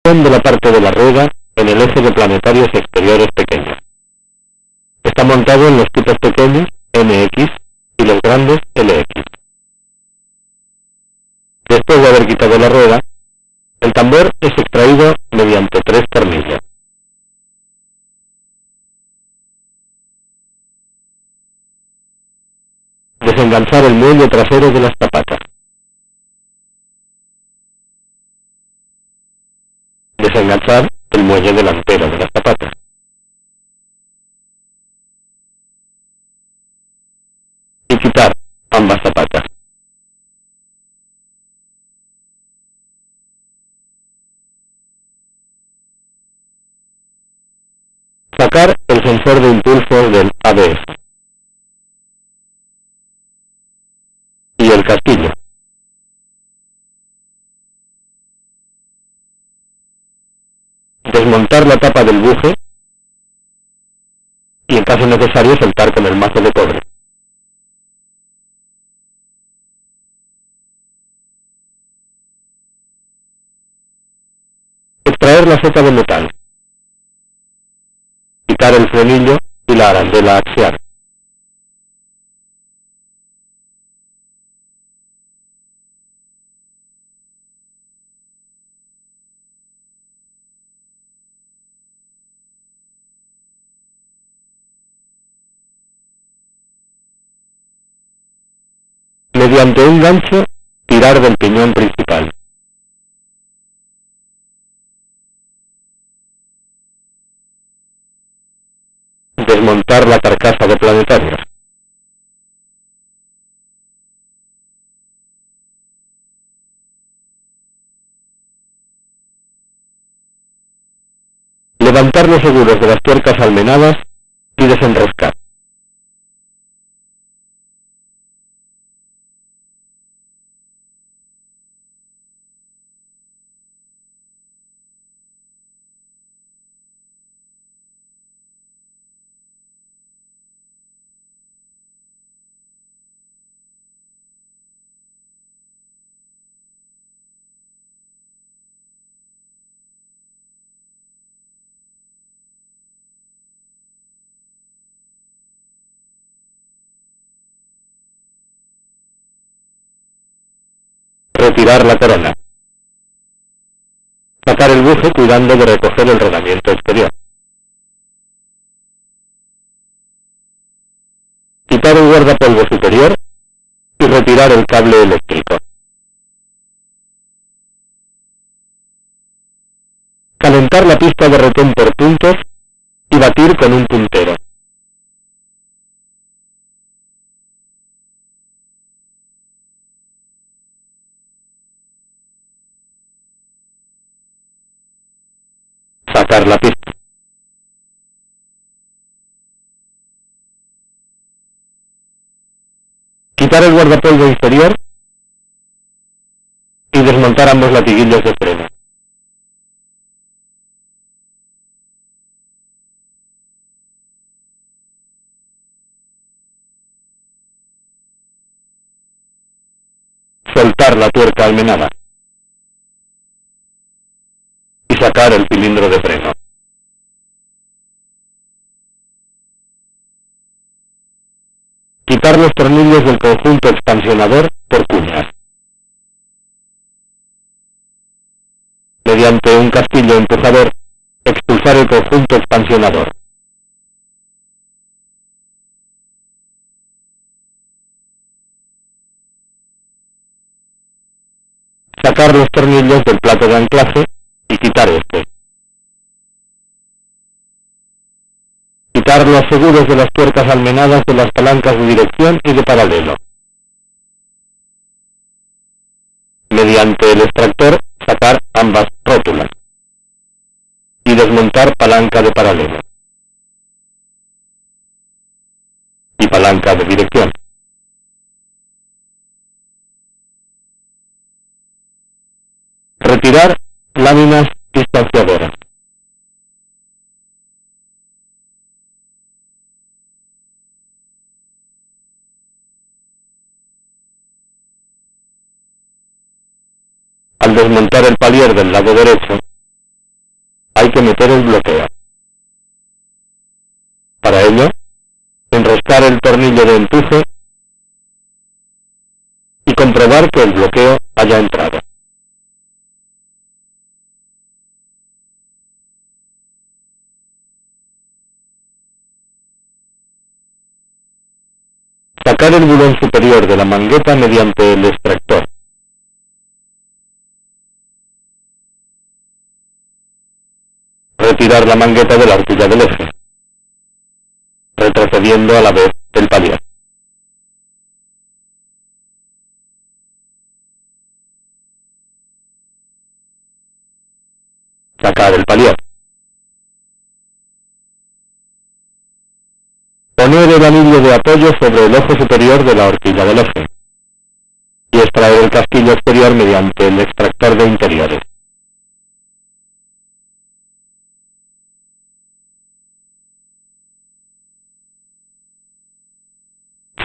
de la parte de la rueda en el eje de planetarios exteriores pequeños. Está montado en los tipos pequeños MX y los grandes LX. Después de haber quitado la rueda, el tambor es extraído mediante 3 tornillos. Desenganchar el muelle trasero de las zapatas. Desenganchar el muelle delantero de las zapatas. Y quitar ambas zapatas. Sacar el sensor de impulsos del ABS. Y el casquillo. Desmontar la tapa del buje y en caso necesario soltar con el mazo de cobre. Extraer la seta de metal. Quitar el frenillo y la arandela axial. Mediante un gancho, tirar del piñón principal. Desmontar la carcasa de planetarios. Levantar los seguros de las tuercas almenadas y desenroscar. Retirar la corona. Sacar el buje cuidando de recoger el rodamiento exterior. Quitar el guardapolvo superior y retirar el cable eléctrico. Calentar la pista de retén por puntos y batir con un puntero. Sacar la pista. Quitar el guardapolvo inferior y desmontar ambos latiguillos de freno. Soltar la tuerca almenada y sacar el cilindro de freno. Quitar los tornillos del conjunto expansionador por cuñas. Mediante un casquillo empujador, expulsar el conjunto expansionador. Sacar los tornillos del plato de anclaje y quitar este. Quitar los seguros de las tuercas almenadas de las palancas de dirección y de paralelo. Mediante el extractor, sacar ambas rótulas. Y desmontar palanca de paralelo. Y palanca de dirección. Retirar láminas distanciadoras. Al desmontar el palier del lado derecho, que meter el bloqueo. Para ello, enroscar el tornillo de empuje y comprobar que el bloqueo haya entrado. Sacar el bulón superior de la mangueta mediante el extractor. Retirar la mangueta de la horquilla del eje, retrocediendo a la vez el palier. Sacar el palier. Poner el anillo de apoyo sobre el ojo superior de la horquilla del eje y extraer el casquillo exterior mediante el extractor de interiores.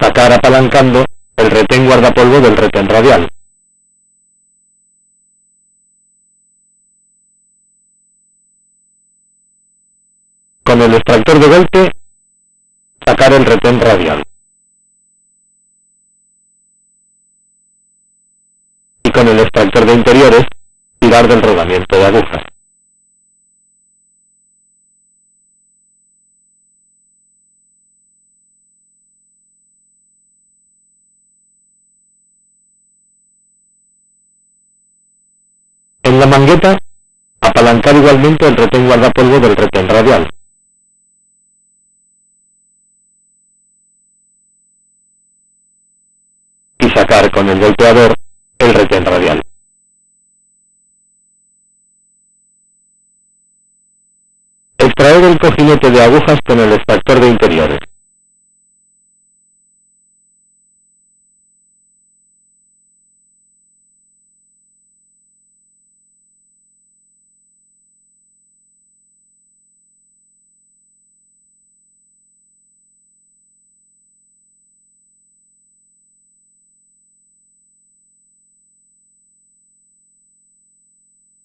Sacar apalancando el retén guardapolvo del retén radial. Con el extractor de golpe, sacar el retén radial. Y con el extractor de interiores, tirar del rodamiento de agujas. En la mangueta, apalancar igualmente el retén guardapolvo del retén radial. Y sacar con el golpeador el retén radial. Extraer el cojinete de agujas con el extractor de interiores.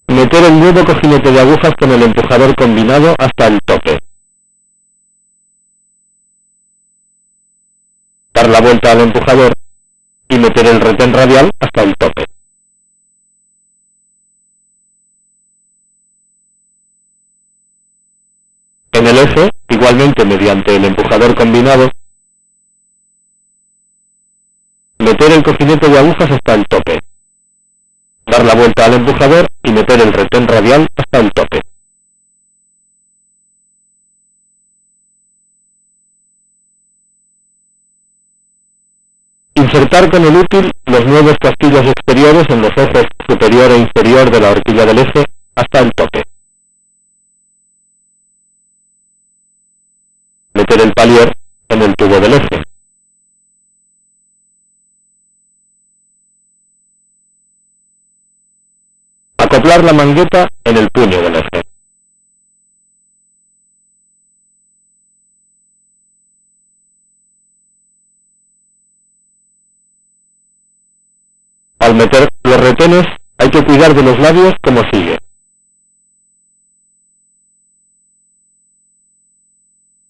Meter el nuevo cojinete de agujas con el empujador combinado hasta el tope. Dar la vuelta al empujador y meter el retén radial hasta el tope. En el eje, igualmente mediante el empujador combinado, meter el cojinete de agujas hasta el tope. Dar la vuelta al empujador y meter el retén radial hasta el tope. Insertar con el útil los nuevos casquillos exteriores en los ejes superior e inferior de la horquilla del eje hasta el tope. Meter el palier en el tubo del eje. Acoplar la mangueta en el puño del eje. Al meter los retenes hay que cuidar de los labios como sigue.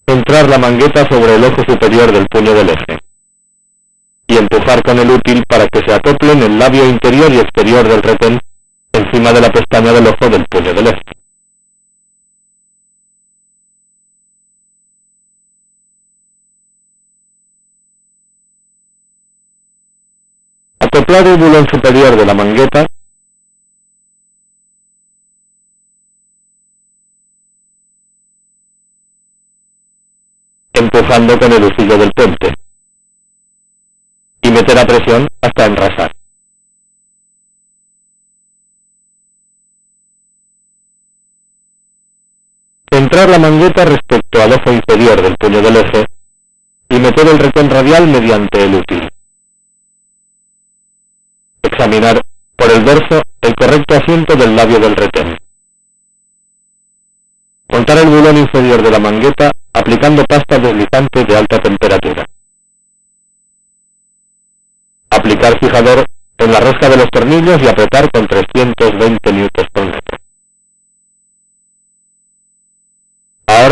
Centrar la mangueta sobre el ojo superior del puño del eje y empujar con el útil para que se acoplen el labio interior y exterior del retén encima de la pestaña del ojo del puño del eje. Acoplar el bulón superior de la mangueta empujando con el husillo del puente y meter a presión hasta enrasar. Centrar la mangueta respecto al ojo inferior del puño del eje y meter el retén radial mediante el útil. Examinar por el dorso el correcto asiento del labio del retén. Montar el bulón inferior de la mangueta aplicando pasta deslizante de alta temperatura. Aplicar fijador en la rosca de los tornillos y apretar con 320 Nm.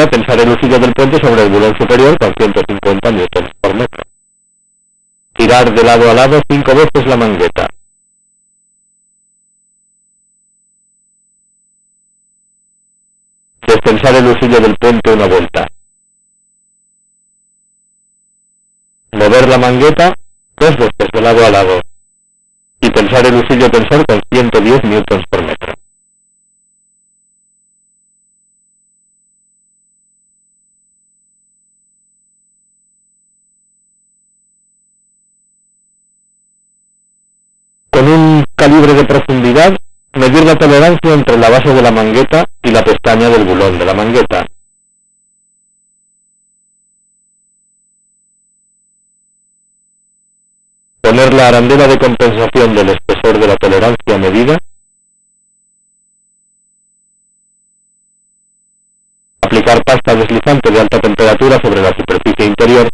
manera, tensar el husillo del puente sobre el bulón superior con 150 newtons por metro. Girar de lado a lado 5 veces la mangueta. Destensar el husillo del puente una vuelta. Mover la mangueta 2 veces de lado a lado. Y tensar el husillo tensor con 110 newtons por metro. Con un calibre de profundidad, medir la tolerancia entre la base de la mangueta y la pestaña del bulón de la mangueta. Poner la arandela de compensación del espesor de la tolerancia medida. Aplicar pasta deslizante de alta temperatura sobre la superficie interior,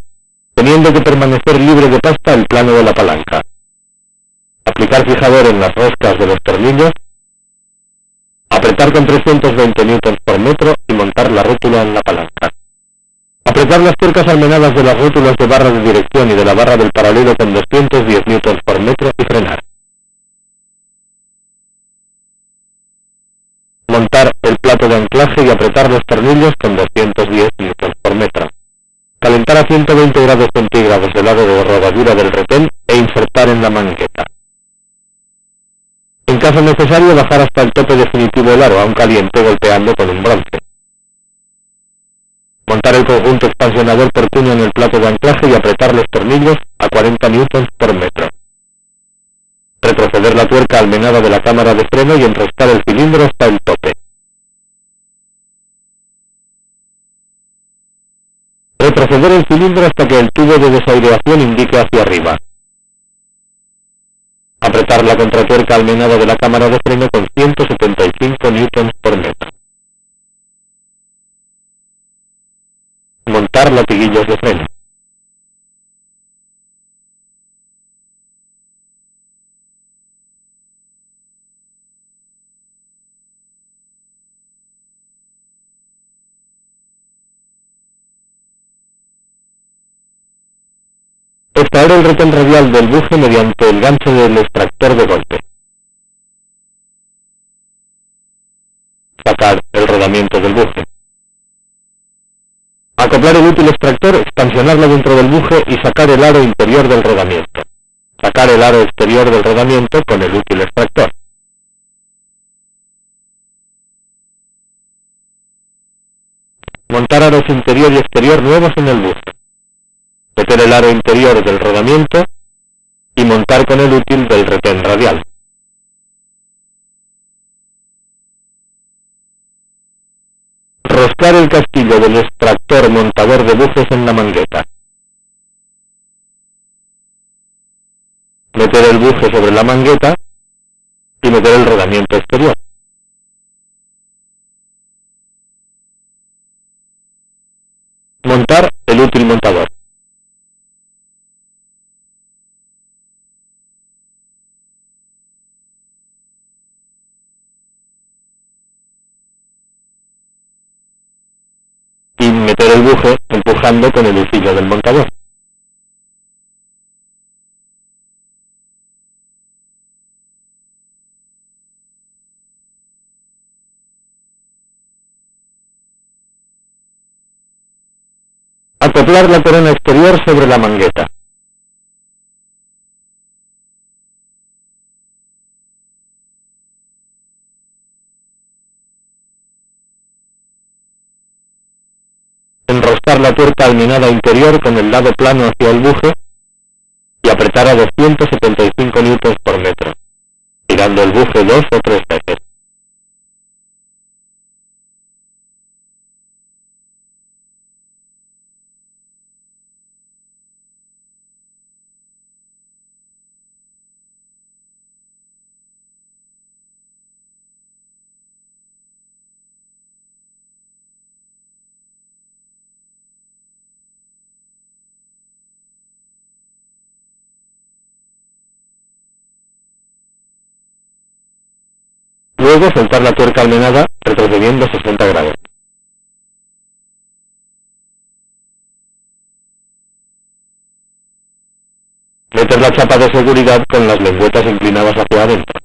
teniendo que permanecer libre de pasta el plano de la palanca. Aplicar fijador en las roscas de los tornillos. Apretar con 320 newtons por metro y montar la rótula en la palanca. Apretar las tuercas almenadas de las rótulas de barra de dirección y de la barra del paralelo con 210 newtons por metro y frenar. Montar el plato de anclaje y apretar los tornillos con 210 newtons por metro. Calentar a 120 grados centígrados el lado de rodadura del retén e insertar en la mangueta. En caso necesario, bajar hasta el tope definitivo del aro, aún caliente, golpeando con un bronce. Montar el conjunto expansionador por cuña en el plato de anclaje y apretar los tornillos a 40 newtons por metro. Retroceder la tuerca almenada de la cámara de freno y enroscar el cilindro hasta el tope. Retroceder el cilindro hasta que el tubo de desaireación indique hacia arriba. Apretar la contratuerca almenada de la cámara de freno con 175 newtons por metro. Montar latiguillos de freno. Extraer el retén radial del buje mediante el gancho del extractor de golpe. Sacar el rodamiento del buje. Acoplar el útil extractor, expansionarlo dentro del buje y sacar el aro interior del rodamiento. Sacar el aro exterior del rodamiento con el útil extractor. Montar aros interior y exterior nuevos en el buje. Meter el aro interior del rodamiento y montar con el útil del retén radial. Roscar el casquillo del extractor montador de bujes en la mangueta. Meter el buje sobre la mangueta y meter el rodamiento exterior. Montar el útil montador. Y meter el buje empujando con el husillo del montador. Acoplar la corona exterior sobre la mangueta. Enroscar la tuerca almenada interior con el lado plano hacia el buje y apretar a 275 newtons por metro, girando el buje 2 o 3 veces. Luego soltar la tuerca almenada retrocediendo 60 grados. Meter la chapa de seguridad con las lengüetas inclinadas hacia adentro.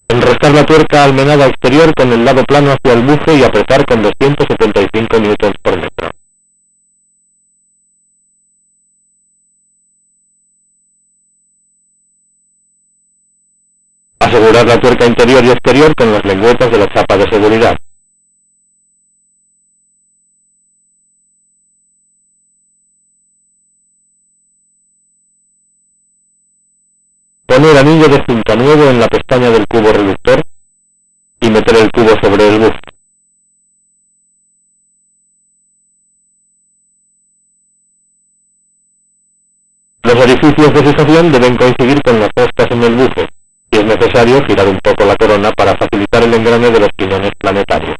Enroscar la tuerca almenada exterior con el lado plano hacia el buje y apretar con 275 newtons por metro. Asegurar la tuerca interior y exterior con las lengüetas de la chapa de seguridad. Poner anillo de cinta nuevo en la pestaña del cubo reductor y meter el cubo sobre el buje. Los orificios de fijación deben coincidir con las postas en el buje y es necesario girar un poco la corona para facilitar el engrane de los piñones planetarios.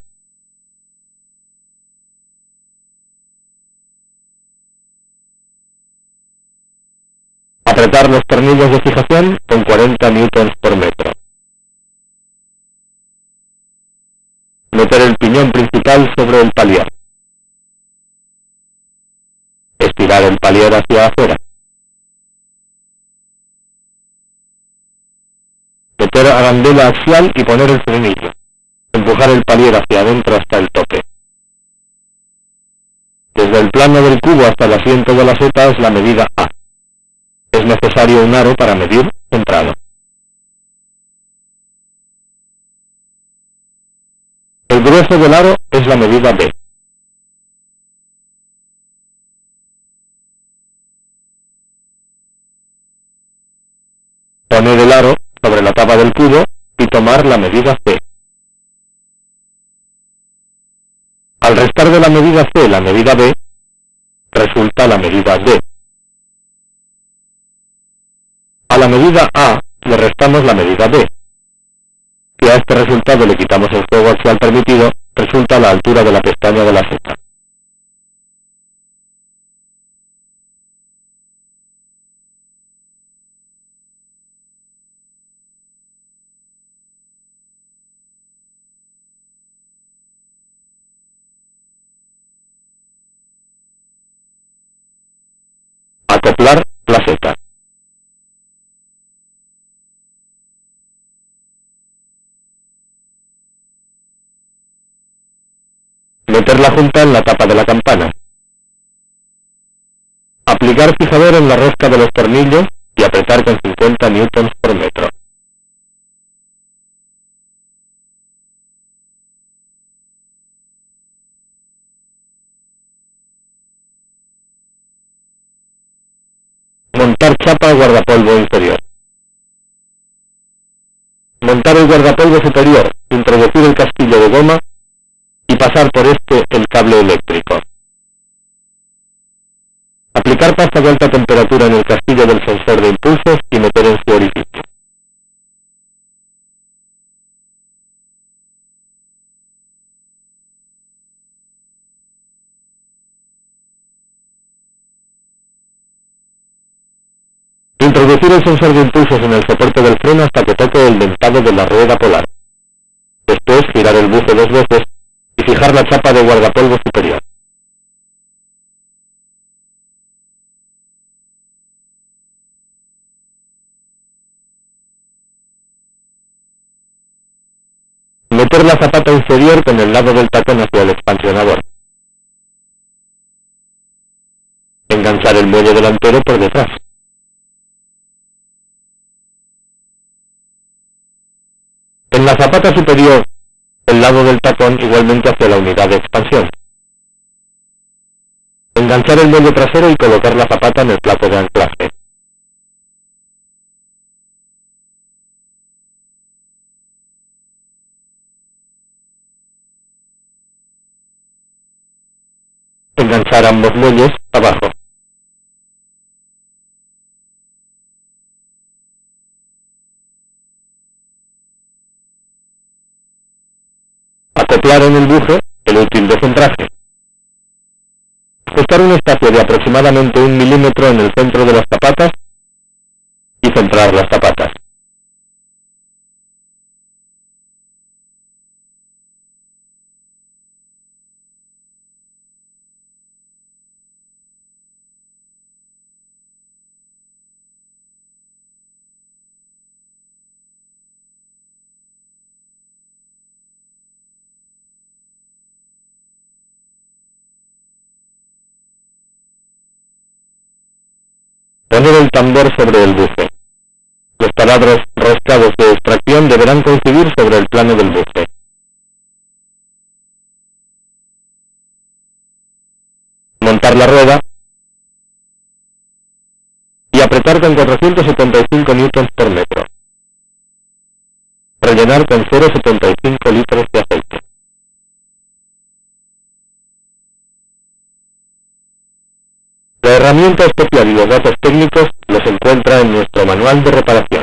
Apretar los tornillos de fijación con 40 newtons por metro. Meter el piñón principal sobre el palier. Estirar el palier hacia afuera. Meter arandela axial y poner el frenillo. Empujar el palier hacia adentro hasta el tope. Desde el plano del cubo hasta el asiento de la seta es la medida A. Es necesario un aro para medir centrado. El grueso del aro es la medida B. Poner el aro sobre la tapa del cubo y tomar la medida C. Al restar de la medida C la medida B, resulta la medida D. A la medida A le restamos la medida B. Si a este resultado le quitamos el juego axial permitido, resulta la altura de la pestaña de la seta. Acoplar la seta. Meter la junta en la tapa de la campana. Aplicar fijador en la rosca de los tornillos y apretar con 50 newtons por metro. Montar chapa guardapolvo inferior. Montar el guardapolvo superior, introducir el castillo de goma y pasar por este el cable eléctrico. Aplicar pasta de alta temperatura en el castillo del sensor de impulsos y meter en su orificio. Introducir el sensor de impulsos en el soporte del freno hasta que toque el dentado de la rueda polar. Después girar el buje 2 veces y fijar la chapa de guardapolvo superior. Meter la zapata inferior con el lado del tacón hacia el expansionador. Enganchar el muelle delantero por detrás. En la zapata superior, el lado del tacón igualmente hacia la unidad de expansión. Enganchar el muelle trasero y colocar la zapata en el plato de anclaje. Enganchar ambos muelles abajo. Acoplar en el buje el útil de centraje. Ajustar un espacio de aproximadamente 1 milímetro en el centro de las zapatas y centrar las zapatas. Poner el tambor sobre el bufe. Los taladros roscados de extracción deberán coincidir sobre el plano del bufe. Montar la rueda y apretar con 475 newtons por metro. Rellenar con 0,75 litros de aceite. La herramienta especial y los datos técnicos los encuentra en nuestro manual de reparación.